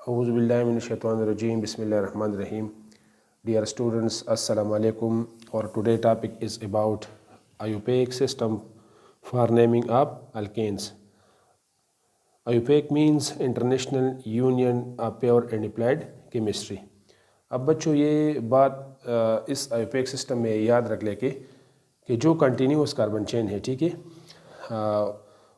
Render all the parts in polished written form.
Auzubillahiminash-shaytanir-rajim. Bismillahir-rahmanir-rahim. Dear students, Assalamu alaikum. Our today topic is about IUPAC system for naming up alkanes. IUPAC means International Union of Pure and Applied Chemistry. अब बच्चों ये बात इस IUPAC system में याद रख लेके कि जो कंटिन्यूस कार्बन चेन है, ठीक है,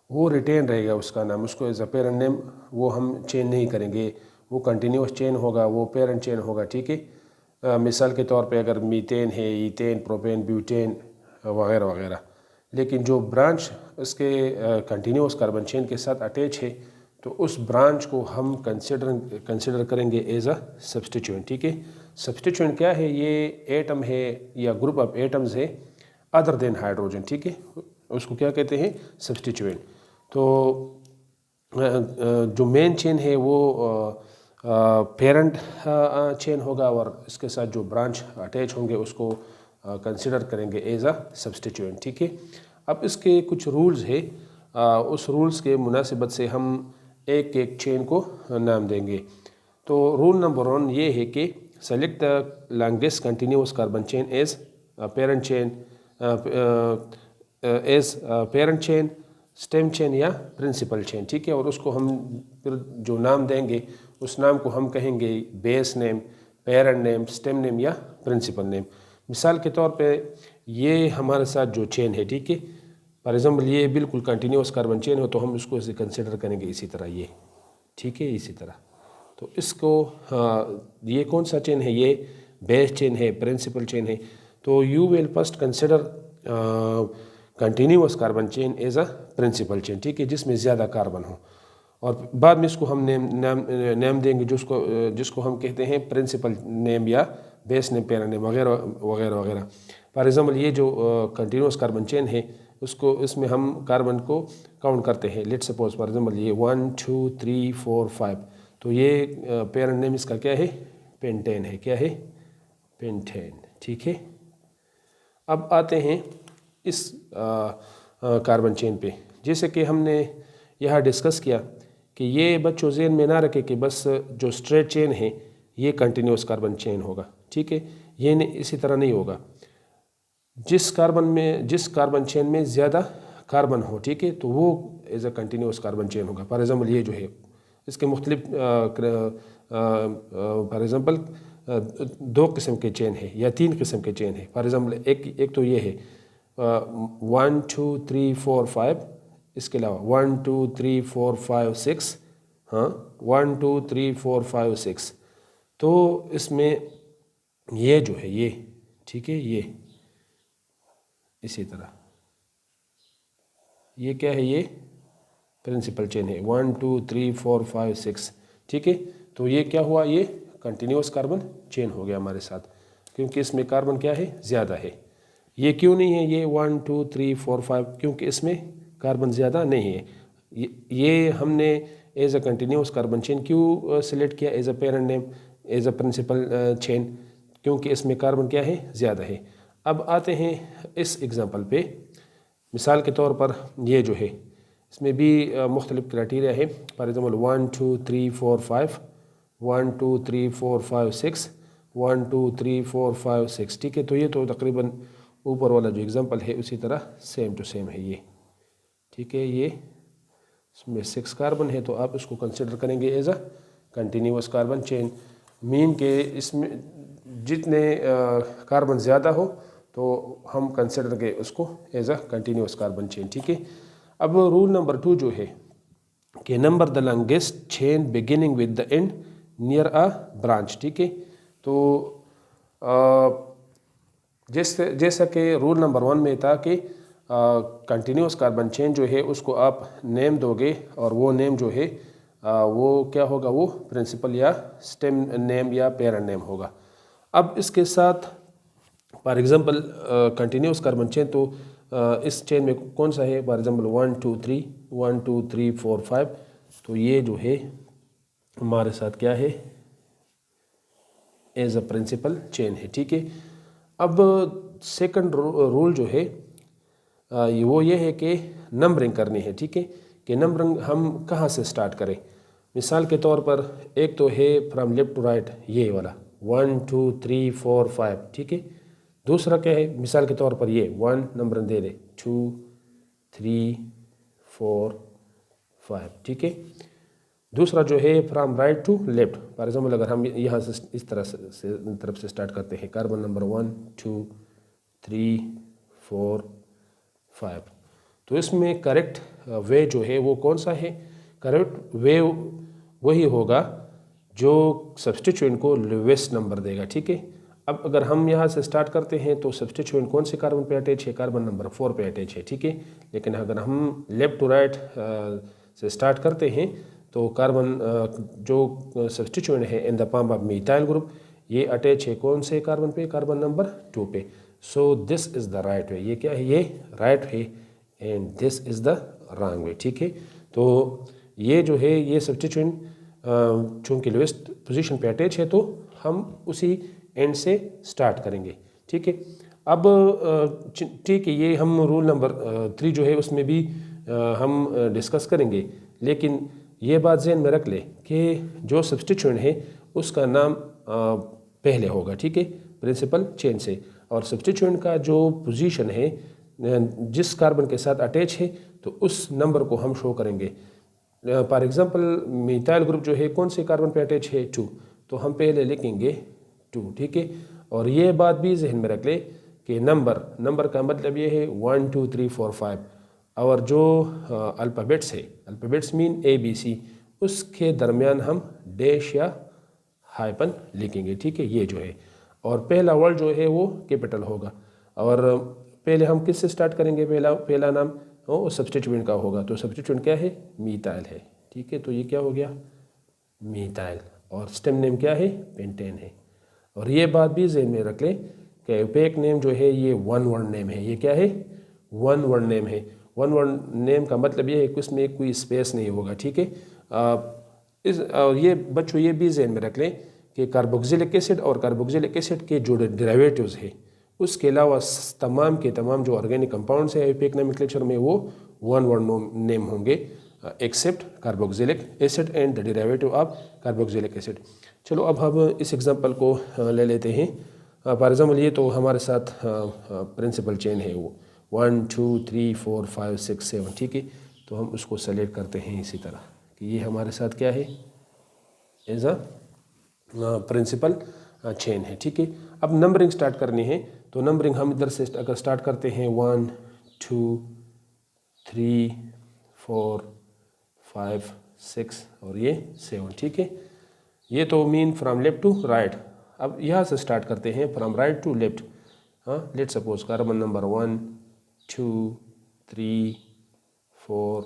वो रिटेन रहेगा उसका नाम, उसको एज अ पेरेंट नेम वो हम चेंज नहीं करेंगे, वो कंटिन्यूस चेन होगा, वो पेरेंट चेन होगा, ठीक है। मिसाल के तौर पे अगर मीथेन है, ईथेन, प्रोपेन, ब्यूटेन वगैरह वगैरह, लेकिन जो ब्रांच उसके कंटिन्यूस कार्बन चेन के साथ अटैच है तो उस ब्रांच को हम कंसिडर करेंगे एज अ सब्स्टिट्यूएंट, ठीक है। सब्स्टिट्यूएंट क्या है? ये एटम है या ग्रुप ऑफ एटम्स है अदर देन हाइड्रोजन, ठीक है, उसको क्या कहते हैं? सब्स्टिट्यूएंट। तो जो मेन चेन है वो पेरेंट चेन होगा और इसके साथ जो ब्रांच अटैच होंगे उसको कंसिडर करेंगे एज अ सब्स्टिट्यूएंट, ठीक है। अब इसके कुछ रूल्स है, उस रूल्स के मुनासिबत से हम एक एक चेन को नाम देंगे। तो रूल नंबर 1 ये है कि select the longest continuous carbon chain as parent chain, as parent chain, stem chain या प्रिंसिपल चेन, ठीक है। और उसको हम फिर जो नाम देंगे उस नाम को हम कहेंगे base name, parent name, stem name या प्रिंसिपल नेम। मिसाल के तौर पे ये हमारे साथ जो चेन है, ठीक है, फॉर एग्जांपल ये बिल्कुल कंटिन्यूस कार्बन चेन हो तो हम इसको इसे कंसिडर करेंगे इसी तरह, ये ठीक है, इसी तरह। तो इसको ये कौन सा चेन है? ये बेस चेन है, प्रिंसिपल चेन है। तो you will first consider continuous carbon chain as a principal chain, ठीक है, जिसमें ज़्यादा कार्बन हो, और बाद में इसको हम नेम देंगे जिसको हम कहते हैं प्रिंसिपल नेम या बेस नेम, पेरेंट नेम वगैरह वगैरह वगैरह। फॉर एग्जांपल ये जो कंटिन्यूस कार्बन चेन है उसको इसमें हम कार्बन को काउंट करते हैं। लेट्स सपोज फॉर एग्जांपल ये 1 2 3 4 5, तो ये पेरेंट नेम इसका क्या है? पेंटेन है। क्या है? पेंटेन, ठीक है। अब आते हैं इस कार्बन चेन पे। जैसे कि हमने यहाँ डिस्कस किया कि ये बच्चों ज़हन में ना रखे कि बस जो स्ट्रेट चेन है ये कंटिन्यूस कार्बन चेन होगा, ठीक है, ये इसी तरह नहीं होगा। जिस कार्बन चेन में ज़्यादा कार्बन हो, ठीक है, तो वो as a continuous carbon chain होगा। फॉर एग्जांपल ये जो है इसके मुख्तलिफ फॉर एग्जांपल 2 किस्म के चेन है या 3 किस्म के चेन है। फॉर एग्जांपल एक तो ये है 1 2 3 4 5, इसके अलावा 1 2 3 4 5 6, हाँ 1 2 3 4 5 6। तो इसमें ये जो है ये, ठीक है, ये इसी तरह ये क्या है? ये प्रिंसिपल चेन है 1 2 3 4 5 6, ठीक है। तो ये क्या हुआ? ये कंटिन्यूस कार्बन चेन हो गया हमारे साथ, क्योंकि इसमें कार्बन क्या है? ज़्यादा है। ये क्यों नहीं है ये 1 2 3 4 5? क्योंकि इसमें कार्बन ज़्यादा नहीं है। ये हमने as a continuous carbon chain क्यों सिलेक्ट किया as a parent name, as a principal chain? क्योंकि इसमें कार्बन क्या है? ज़्यादा है। अब आते हैं इस एग्ज़ाम्पल पे। मिसाल के तौर पर ये जो है इसमें भी मुख्तलिफ क्राइटेरिया है। फॉर एग्जाम्पल 1 2 3 4 5, 1 2 3 4 5 6, 1 2 3 4 5 6, ठीक है। तो ये तो तकरीबन ऊपर वाला जो एग्ज़ाम्पल है उसी तरह सेम टू सेम है ये, ठीक है। ये इसमें 6 कार्बन है तो आप इसको कंसिडर करेंगे as a continuous carbon chain. Mean के इसमें जितने कार्बन ज़्यादा हो तो हम कंसिडर करेंगे उसको as a continuous carbon chain, ठीक है। अब रूल नंबर 2 जो है कि number the longest chain beginning with the end near a branch, ठीक है। तो जैसा कि रूल नंबर 1 में था कि कंटिन्यूस कार्बन चेन जो है उसको आप नेम दोगे और वो नेम जो है वो क्या होगा? वो प्रिंसिपल या स्टेम नेम या पेरेंट नेम होगा। अब इसके साथ for example continuous carbon chain, तो इस चेन में कौन सा है? फॉर एग्जांपल 1 2 3 1 2 3 4 5, तो ये जो है हमारे साथ क्या है? एज अ प्रिंसिपल चेन है, ठीक है। अब सेकंड रूल जो है वो ये है कि नंबरिंग करनी है, ठीक है, कि नंबरिंग हम कहाँ से स्टार्ट करें। मिसाल के तौर पर एक तो है फ्रॉम लेफ्ट टू राइट ये वाला 1 2 3 4 5, ठीक है। दूसरा क्या है, मिसाल के तौर पर ये 1 नंबर दे दे 2 3 4 5, ठीक है। दूसरा जो है from right to left, for example अगर हम यहाँ से इस तरह से तरफ से स्टार्ट करते हैं, कार्बन नंबर 1 2 3 4 5, तो इसमें करेक्ट वे जो है वो कौन सा है? करेक्ट वे वही होगा जो सब्स्टिट्यूएंट को लोवेस्ट नंबर देगा, ठीक है। अब अगर हम यहाँ से स्टार्ट करते हैं तो सब्स्टिट्यूएंट कौन से कार्बन पे अटैच है? कार्बन नंबर 4 पे अटैच है, ठीक है। लेकिन अगर हम लेफ्ट टू राइट से स्टार्ट करते हैं तो कार्बन जो सब्स्टिट्यूएंट है in the form of methyl group, ये अटैच है कौन से कार्बन पे? कार्बन नंबर 2 पे। So this is the right way, ये क्या है? ये right way and this is the wrong way, ठीक है। तो ये जो है ये सब्स्टिट्यूएंट चूँकि लोएस्ट पोजीशन पे अटैच है तो हम उसी एंड से स्टार्ट करेंगे, ठीक है। अब ठीक है, ये हम रूल नंबर 3 जो है उसमें भी हम डिस्कस करेंगे, लेकिन ये बात ज़हन में रख ले कि जो सब्स्टिट्यूएंट है उसका नाम पहले होगा, ठीक है, प्रिंसिपल चेन से। और सब्स्टिट्यूएंट का जो पोजीशन है जिस कार्बन के साथ अटैच है तो उस नंबर को हम शो करेंगे। फॉर एग्जांपल मिथाइल ग्रुप जो है कौन से कार्बन पे अटैच है? 2, तो हम पहले लिखेंगे 2, ठीक है। और ये बात भी जहन में रख ले कि नंबर का मतलब ये है 1 2 3 4 5, और जो अल्फ़ाबेट्स है, अल्फ़ाबेट्स मीन ABC, उसके दरमियान हम डैश या हाइपन लिखेंगे, ठीक है, ये जो है। और पहला वर्ड जो है वो कैपिटल होगा। और पहले हम किससे स्टार्ट करेंगे? पहला नाम वो सब्स्टिट्यूएंट का होगा, तो सब्स्टिट्यूएंट क्या है? मिथाइल है, ठीक है। तो ये क्या हो गया? मिथाइल। और स्टेम नेम क्या है? पेंटेन है। और ये बात भी जहन में रख ले कि ओपेक नेम जो है ये 1 वर्ड नेम है। ये क्या है? 1 वर्ड नेम है। 1 वर्ड नेम का मतलब ये है कि उसमें कोई स्पेस नहीं होगा, ठीक है। ये बच्चों ये भी जहन में रख लें कि कार्बोक्सिलिक एसिड और कार्बोक्सिलिक एसिड के जो डेरिवेटिव्स है उसके अलावा तमाम के तमाम जो ऑर्गेनिक कंपाउंड्स है ओपेक नोमेनक्लेचर में वो 1 वर्ड नेम होंगे except carboxylic acid and the derivative of carboxylic acid. चलो अब हम इस एग्जांपल को ले लेते हैं। फॉर एग्जांपल ये तो हमारे साथ प्रिंसिपल चेन है वो 1 2 3 4 5 6 7, ठीक है। तो हम उसको सेलेक्ट करते हैं इसी तरह कि ये हमारे साथ क्या है? एज अ प्रिंसिपल चेन है, ठीक है। अब नंबरिंग स्टार्ट करनी है तो नंबरिंग हम इधर से अगर स्टार्ट करते हैं 1 2 3 4 5 6 और ये 7, ठीक है। ये तो mean from left to right. अब यहाँ से स्टार्ट करते हैं फ्रॉम राइट टू लेफ्ट। हाँ, लेट सपोज कार्बन नंबर 1 2 3 4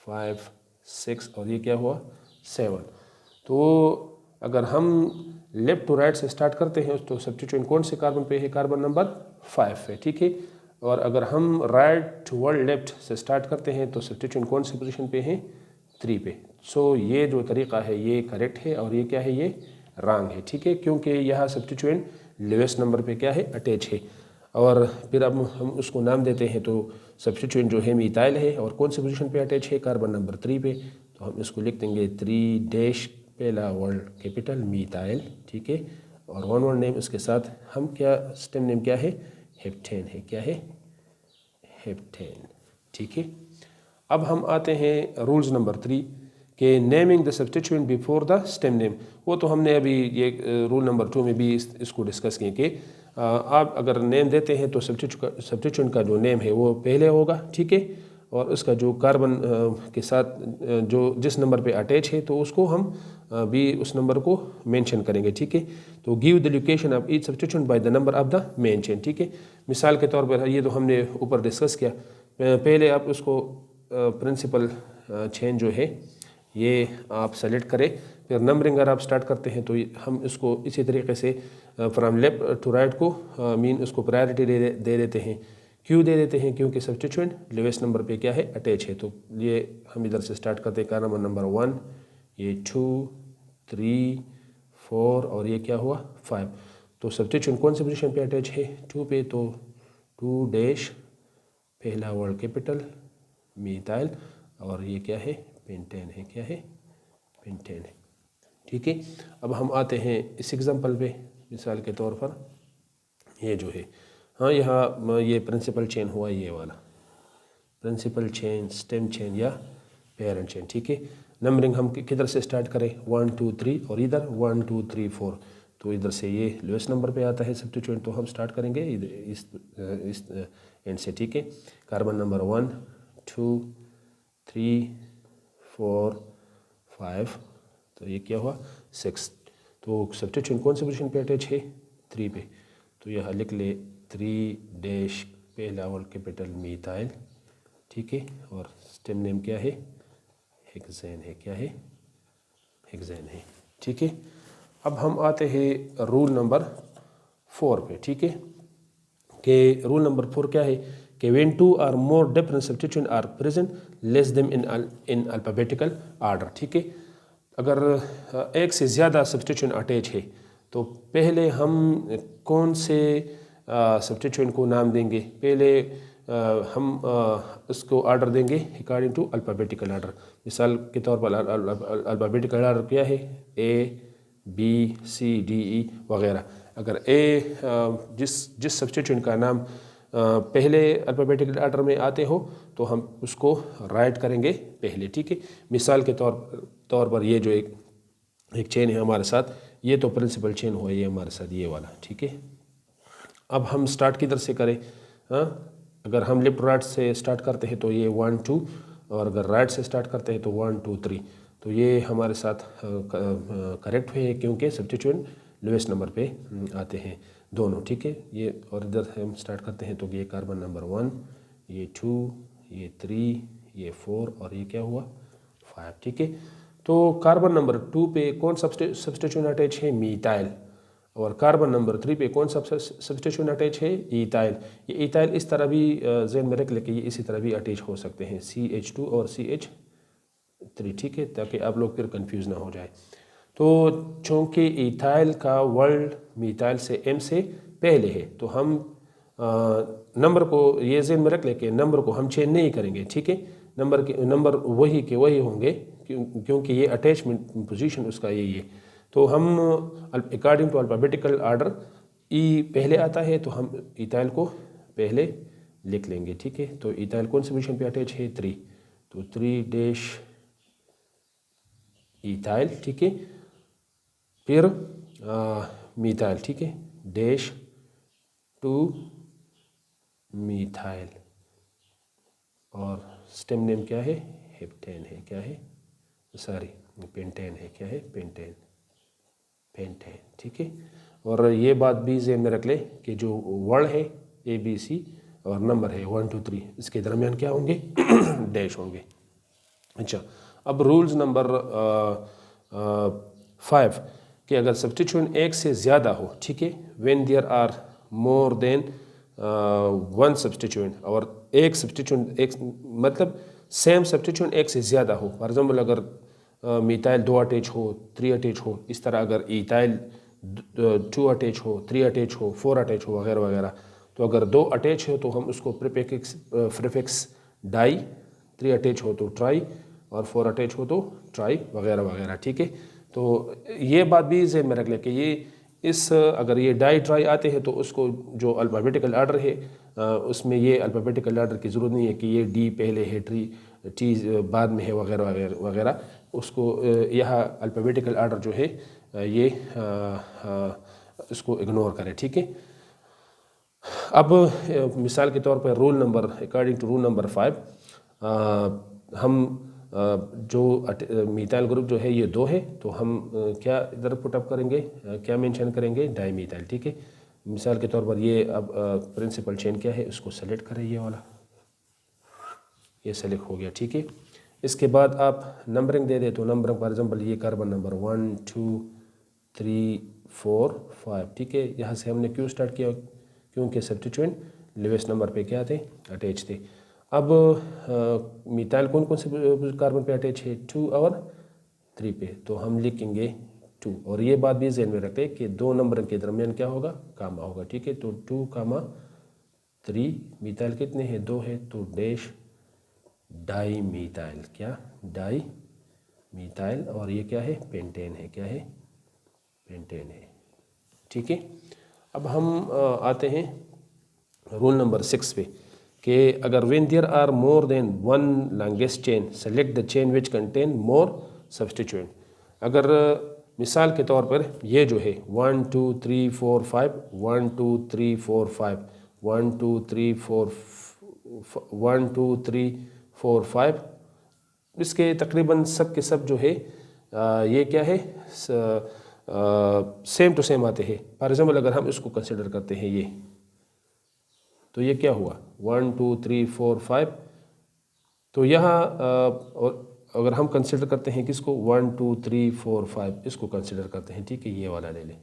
5 6 और ये क्या हुआ? 7। तो अगर हम लेफ्ट टू राइट से स्टार्ट करते हैं तो सब्स्टिट्यूएंट कौन से कार्बन पे है? कार्बन नंबर 5 पे, ठीक है। और अगर हम राइट टुवर्ड लेफ्ट से स्टार्ट करते हैं तो सब्स्टिट्यूएंट कौन सी पोजीशन पे है? 3 पे। सो ये जो तरीका है ये करेक्ट है और ये क्या है? ये रॉन्ग है, ठीक है, क्योंकि यहाँ सब्स्टिट्यूएंट लोएस्ट नंबर पे क्या है? अटैच है। और फिर अब हम उसको नाम देते हैं तो सब्स्टिट्यूएंट जो है मिथाइल है और कौन सी पोजीशन पे अटैच है? कार्बन नंबर 3 पे। तो हम इसको लिख देंगे 3 डैश पहला वर्ड कैपिटल मिथाइल, ठीक है। और 1 वर्ड नेम उसके साथ हम क्या स्टेम नेम क्या है? हेप्टेन है। क्या है? हेप्टेन, ठीक है। अब हम आते हैं रूल्स नंबर 3 के naming the substituent before the stem name. वो तो हमने अभी ये रूल नंबर 2 में भी इसको डिस्कस किए कि आप अगर नेम देते हैं तो सब्स्टिट्यूएंट का जो नेम है वो पहले होगा, ठीक है। और उसका जो कार्बन के साथ जो जिस नंबर पे अटैच है तो उसको हम भी उस नंबर को मेंशन करेंगे, ठीक है। तो give the location of each substituent by the number of the main chain, ठीक है। मिसाल के तौर पर ये तो हमने ऊपर डिस्कस किया। पहले आप उसको प्रिंसिपल चेन जो है ये आप सेलेक्ट करें, फिर नंबरिंग अगर आप स्टार्ट करते हैं तो हम इसको इसी तरीके से फ्रॉम लेफ्ट टू राइट को मीन उसको प्रायोरिटी दे देते हैं। क्यों दे देते हैं? क्योंकि सब्स्टिट्यूएंट लोएस्ट नंबर पे क्या है? अटैच है। तो ये हम इधर से स्टार्ट करते हैं कार्बन नंबर 1, ये 2 3 4 और ये क्या हुआ? 5। तो सब्स्टिट्यूएंट कौन सी पोजीशन पे अटैच है? 2 पे। तो 2 डैश पहला वर्ड कैपिटल मिथाइल और ये क्या है? पेंटेन है। क्या है? पेंटेन है। ठीक है, अब हम आते हैं इस एग्जांपल पे। मिसाल के तौर पर ये जो है, हाँ यहाँ ये प्रिंसिपल चेन हुआ, ये वाला प्रिंसिपल चेन, स्टेम चेन या पेरेंट चेन। ठीक है, नंबरिंग हम किधर से स्टार्ट करें, 1 2 3 और इधर 1 2 3 4, तो इधर से ये लोएस्ट नंबर पे आता है सब्स्टिट्यूएंट, तो हम स्टार्ट करेंगे इस एंड से। ठीक है, कार्बन नंबर 1 2 3 4 5, तो ये क्या हुआ 6, तो सब्स्टिट्यूएंट कौन से पोजीशन पे अटैच है, 3 पे, तो यहाँ लिख ले 3 डैश पहला और कैपिटल मीथाइल। ठीक है, और स्टेम नेम क्या है, हेक्सेन है, क्या है, हेक्सेन है। ठीक है, अब हम आते हैं रूल नंबर 4 पे। ठीक है, कि रूल नंबर 4 क्या है कि when 2 or more different substituent are present, list them in alphabetical order। ठीक है, अगर एक से ज़्यादा सब्स्टिट्यूएंट अटैच है तो पहले हम कौन से सब्स्टिट्यूएंट को नाम देंगे, पहले हम उसको ऑर्डर देंगे अकॉर्डिंग टू अल्फ़ाबेटिकल ऑर्डर। मिसाल के तौर पर अल्फ़ाबेटिकल ऑर्डर क्या है, A B C D E वगैरह। अगर A जिस सब्स्टिट्यूएंट का नाम पहले अल्फ़ाबेटिकल ऑर्डर में आते हो तो हम उसको राइट करेंगे पहले। ठीक है, मिसाल के तौर पर ये जो एक चेन है हमारे साथ, ये तो प्रिंसिपल चेन हुआ ये हमारे साथ, ये वाला। ठीक है, अब हम स्टार्ट किधर से करें, हाँ अगर हम लेफ्ट राइट से स्टार्ट करते हैं तो ये 1 2, और अगर राइट से स्टार्ट करते हैं तो 1 2 3, तो ये हमारे साथ करेक्ट है क्योंकि सब्स्टिट्यूएंट लोएस्ट नंबर पे आते हैं दोनों। ठीक है, ये और इधर से हम स्टार्ट करते हैं तो ये कार्बन नंबर 1, ये 2, ये 3, ये 4 और ये क्या हुआ 5। ठीक है, तो कार्बन नंबर 2 पे कौन सब्स्टिट्यूएंट अटैच है, मीथाइल, और कार्बन नंबर 3 पे कौन सा सब्स्टिट्यूएंट अटैच है, इथाइल। ये इथाइल इस तरह भी ज़हन में रख लेके ये इसी तरह भी अटैच हो सकते हैं, CH2 और CH3। ठीक है, ताकि आप लोग फिर कंफ्यूज ना हो जाए। तो चूँकि इथाइल का वर्ड मीथाइल से M से पहले है तो हम नंबर को ये ज़हन में रख लेके नंबर को हम चेंज नहीं करेंगे। ठीक है, नंबर वही के वही होंगे क्योंकि ये अटैचमेंट पोजीशन उसका यही है। तो हम according to alphabetical order E पहले आता है तो हम इथाइल को पहले लिख लेंगे। ठीक है, तो इथाइल कौन सी पोजीशन पे अटैच है, 3, तो 3 डैश इथाइल। ठीक है, फिर मीथाइल। ठीक है, डैश 2 मीथाइल, और स्टेम नेम क्या है, हेप्टेन है, क्या है, सॉरी पेंटेन है, क्या है, पेंटेन। ठीक है, और ये बात भी ज़हन में रख ले कि जो वर्ड है ABC और नंबर है 1 2 3, इसके दरमियान क्या होंगे डैश होंगे। अच्छा, अब रूल्स नंबर 5 कि अगर सब्स्टिट्यूएंट एक से ज़्यादा हो, ठीक है, when there are more than 1 substituent, और एक सब्स्टिट्यूएंट एक मतलब सेम सब्स्टिट्यूएंट एक से ज़्यादा हो। फॉर एग्जाम्पल अगर मीथाइल 2 अटैच हो, 3 अटैच हो, इस तरह अगर इथाइल 2 अटैच हो, 3 अटैच हो, 4 अटैच हो वगैरह वगैरह, तो अगर 2 अटैच हो तो हम उसको प्रीफिक्स डाई, 3 अटैच हो तो ट्राई, और 4 अटैच हो तो ट्राई वगैरह वगैरह। ठीक है, तो ये बात भी ज़हन में रख लें कि ये अगर ये डाई ट्राई आते हैं तो उसको जो अल्फ़ाबेटिकल ऑर्डर है उसमें ये अल्फ़ाबेटिकल ऑर्डर की ज़रूरत नहीं है कि ये D पहले है, T बाद में है वगैरह वगैरह वगैरह। उसको यह अल्फ़ाबेटिकल ऑर्डर जो है ये इसको इग्नोर करें। ठीक है, अब मिसाल के तौर पर rule number according to rule number 5 हम जो मीथाइल ग्रुप जो है ये 2 है तो हम क्या इधर पुटअप करेंगे, क्या मेंशन करेंगे, डाई मीथाइल। ठीक है, मिसाल के तौर पर ये अब प्रिंसिपल चेन क्या है उसको सेलेक्ट करें, ये वाला, ये सेलेक्ट हो गया। ठीक है, इसके बाद आप नंबरिंग दे दे तो नंबरिंग फॉर एग्जाम्पल ये कार्बन नंबर 1 2 3 4 5। ठीक है, यहाँ से हमने क्यों स्टार्ट किया, क्योंकि सब्स्टिट्यूएंट लोएस्ट नंबर पे क्या थे, अटैच थे। अब मिथाइल कौन कौन से कार्बन पे अटैच है, 2 और 3 पे, तो हम लिखेंगे 2, और ये बात भी ज़हन में रखें कि 2 नंबर के दरमियान क्या होगा, कामा होगा। ठीक है, तो 2 कामा 3, मिथाइल कितने हैं, 2 है, तो डैश डाई मीथाइल, क्या, डाई मीथाइल, और ये क्या है, पेंटेन है, क्या है, पेंटेन है। ठीक है, अब हम आते हैं रूल नंबर 6 पे कि अगर when there are more than one longest chain select the chain which contain more substituent. अगर मिसाल के तौर पर ये जो है 1 2 3 4 5 1 2 3 4 5 1 2 3 4 1 2 3 4 5, इसके तकरीबन सब के सब जो है ये क्या है, सेम टू सेम आते हैं। फॉर एग्जाम्पल अगर हम इसको कंसिडर करते हैं ये, तो ये क्या हुआ 1 2 3 4 5, तो यहाँ और अगर हम कंसिडर करते हैं किसको 1 2 3 4 5 इसको कंसिडर करते हैं। ठीक है, ये वाला ले लें,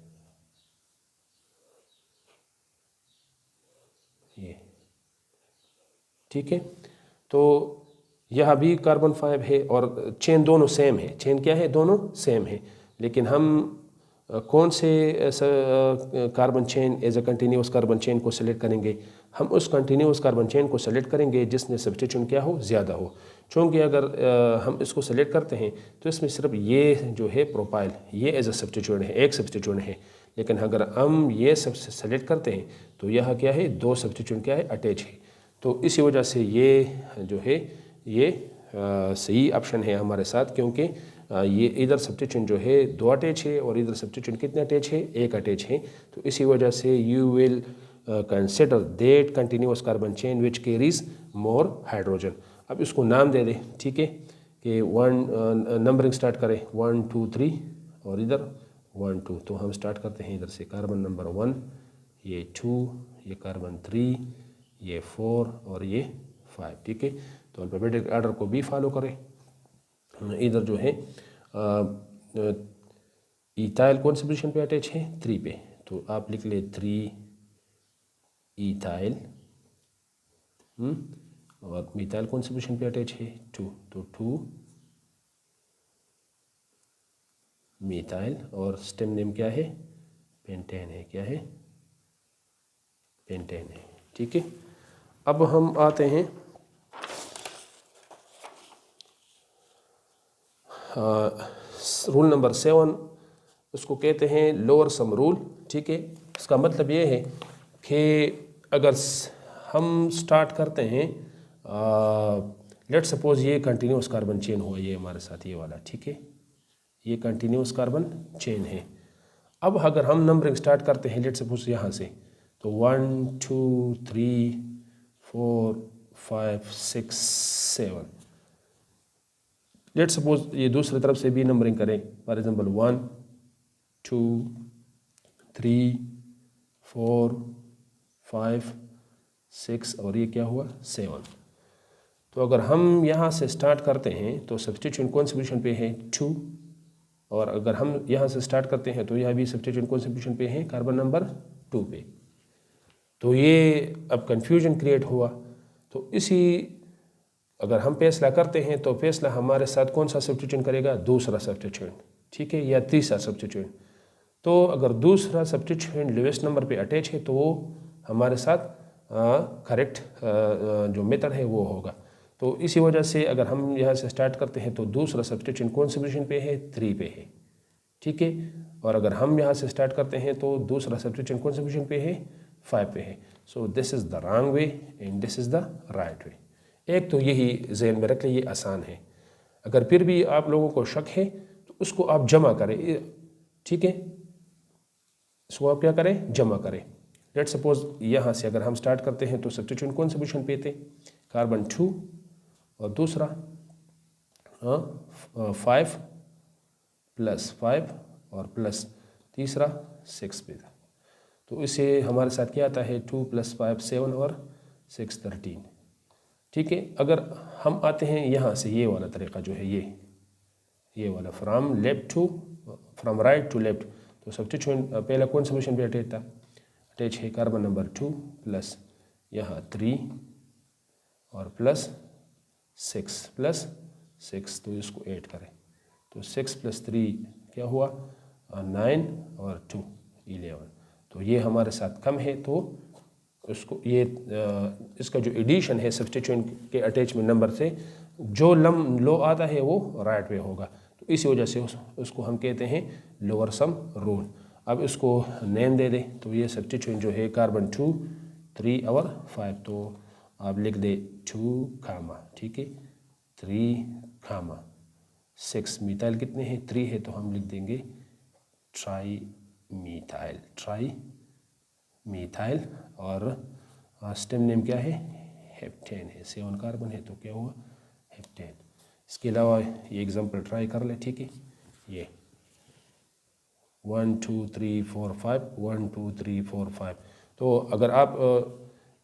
ये ठीक है। तो यह भी कार्बन 5 है और चेन दोनों सेम है, चेन क्या है, दोनों सेम है, लेकिन हम कौन से carbon chain as a continuous carbon chain को सेलेक्ट करेंगे, हम उस कंटिन्यूस कार्बन चेन को सेलेक्ट करेंगे जिसमें सब्स्टिट्यूशन क्या हो, ज़्यादा हो। चूँकि अगर हम इसको सेलेक्ट करते हैं तो इसमें सिर्फ ये जो है प्रोपाइल ये एज अ सब्स्टिट्यूशन है, एक सब्स्टिट्यूशन है, लेकिन अगर हम ये सब सेलेक्ट करते हैं तो यह क्या है, दो सब्स्टिट्यूशन क्या है, अटैच है। तो इसी वजह से ये जो है ये सही ऑप्शन है हमारे साथ, क्योंकि ये इधर सब्स्टिट्यूशन जो है दो अटैच है और इधर सब्स्टिट्यूशन कितने अटैच है, एक अटैच है। तो इसी वजह से you will consider that continuous carbon chain which carries more hydrogen. अब इसको नाम दे दें, ठीक है, कि 1 नंबरिंग स्टार्ट करें 1 2 3 और इधर 1 2। तो हम स्टार्ट करते हैं इधर से, कार्बन नंबर 1, ये 2, ये कार्बन 3, ये 4 और ये 5। ठीक है, तो अल्फाबेटिक ऑर्डर को भी फॉलो करें। इधर जो है इथाइल कौन सी पोजीशन पे अटैच है, 3 पे, तो आप लिख ले 3 इथाइल, और मिथाइल कौन सी पोजीशन पे अटैच है, 2, तो 2 मिथाइल, और स्टेम नेम क्या है, पेंटेन है, क्या है, पेंटेन है। ठीक है, अब हम आते हैं रूल नंबर 7, उसको कहते हैं लोअर सम रूल। ठीक है, इसका मतलब ये है कि अगर हम स्टार्ट करते हैं, लेट सपोज ये कंटिन्यूस कार्बन चेन हुआ ये हमारे साथ, ये वाला, ठीक है, ये कंटिन्यूस कार्बन चेन है। अब अगर हम नंबरिंग स्टार्ट करते हैं लेट सपोज यहाँ से, तो 1 2 3 4 5 6 7, लेट सपोज ये दूसरी तरफ से भी नंबरिंग करें, फॉर एग्जाम्पल 1 2 3 4 5 6 और ये क्या हुआ 7। तो अगर हम यहाँ से स्टार्ट करते हैं तो सब्स्टिट्यूशन कौन सी पोजीशन पे है, 2, और अगर हम यहाँ से स्टार्ट करते हैं तो यह भी सब्स्टिट्यूशन कौन सी पोजीशन पे है, कार्बन नंबर 2 पे। तो ये अब कन्फ्यूजन क्रिएट हुआ। तो इसी अगर हम फैसला करते हैं तो फैसला हमारे साथ कौन सा सब्स्टिट्यूशन करेगा, दूसरा सब्स्टिट्यूशन, ठीक है, या तीसरा सब्स्टिट्यूशन। तो अगर दूसरा सब्स्टिट्यूशन लोएस्ट नंबर पे अटैच है तो वो हमारे साथ करेक्ट जो मेथड है वो होगा। तो इसी वजह से अगर हम यहाँ से स्टार्ट करते हैं तो दूसरा सब्स्टिट्यूशन कौन सी पोजीशन पे है, 3 पे है, ठीक है, और अगर हम यहाँ से स्टार्ट करते हैं तो दूसरा सब्स्टिट्यूशन कौन सी पोजीशन पे है, 5 पे है। So this is the wrong way and this is the right way. एक तो यही ज़हन में रख ले, ये आसान है। अगर फिर भी आप लोगों को शक है तो उसको आप जमा करें, ठीक है, इसको आप क्या करें, जमा करें। लेट सपोज यहाँ से अगर हम स्टार्ट करते हैं तो सब्स्टिट्यूशन कौन सी पोजीशन पे थे, कार्बन 2, और दूसरा 5 प्लस 5 और प्लस तीसरा 6 पे था। तो इसे हमारे साथ क्या आता है, 2 + 5 7 और 6 13। ठीक है, अगर हम आते हैं यहाँ से, ये वाला तरीका जो है ये वाला फ्रॉम राइट टू लेफ्ट, तो सब्स्टिट्यूशन पहला कौन सा पोजीशन पे अटैच था, अटैच है कार्बन नंबर 2 प्लस यहाँ 3 और प्लस 6 तो इसको ऐड करें, तो 6 + 3 क्या हुआ 9 और 2 11। तो ये हमारे साथ कम है, तो उसको ये इसका जो एडिशन है सब्स्टिट्यूशन के अटैचमेंट नंबर से जो लो आता है वो राइट वे होगा। तो इसी वजह से उसको हम कहते हैं लोअर सम रूल। अब इसको नेम दे दे, तो ये सब्स्टिट्यूएंट जो है कार्बन 2, 3 और 5, तो आप लिख दे 2, ठीक है, 3, 6। मिथाइल कितने हैं? 3 है, तो हम लिख देंगे ट्राई मीथाइल। और स्टेम नेम क्या है? हेप्टेन है। 7 कार्बन है, तो क्या हुआ? हेप्टेन। इसके अलावा ये एग्जांपल ट्राई कर ले, ठीक है। ये 1 2 3 4 5, 1 2 3 4 5। तो अगर आप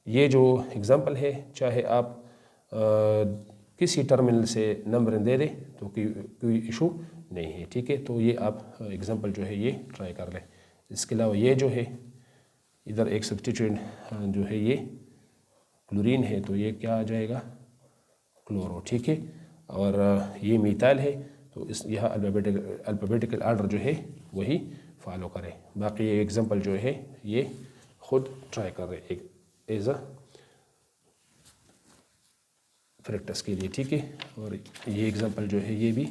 ये जो एग्जांपल है, चाहे आप किसी टर्मिनल से नंबर दे दे तो कोई इशू नहीं है, ठीक है। तो ये आप एग्जांपल जो है ये ट्राई कर लें। इसके अलावा ये जो है इधर एक सब्स्टिट्यूएंट जो है ये क्लोरीन है, तो ये क्या आ जाएगा? क्लोरो, ठीक है। और ये मिथाइल है, तो इस यह अल्फ़ाबेटिकल आर्डर जो है वही फॉलो करें। बाकी ये एग्जांपल जो है ये खुद ट्राई कर रहे एक एज अ प्रैक्टिस के लिए, ठीक है। और ये एग्जांपल जो है ये भी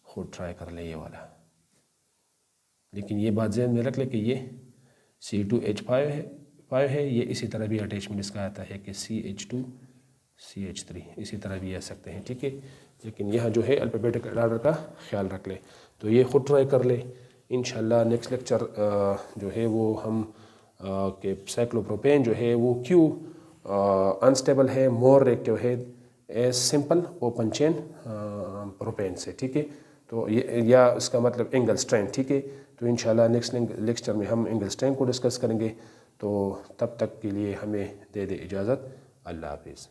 खुद ट्राई कर ले ये वाला। लेकिन ये बात ध्यान में रख ले कि ये C2H5 है, ये इसी तरह भी अटैचमेंट इसका आता है कि CH2 CH3, इसी तरह भी आ सकते हैं, ठीक है। लेकिन यहाँ जो है अल्फ़ाबेटिकल आर्डर का ख्याल रख ले। तो ये खुद ट्राई कर ले। इंशाल्लाह नेक्स्ट लेक्चर जो है वो हम कि साइक्लोप्रोपेन जो है वो क्यों अनस्टेबल है, मोर रिएक्टिव है as simple open chain propane से, ठीक है। तो ये या इसका मतलब एंगल स्ट्रेंथ, ठीक है। तो इंशाल्लाह नेक्स्ट लेक्चर में हम एंगल स्ट्रेंथ को डिस्कस करेंगे। तो तब तक के लिए हमें दे इजाज़त। अल्लाह हाफिज़।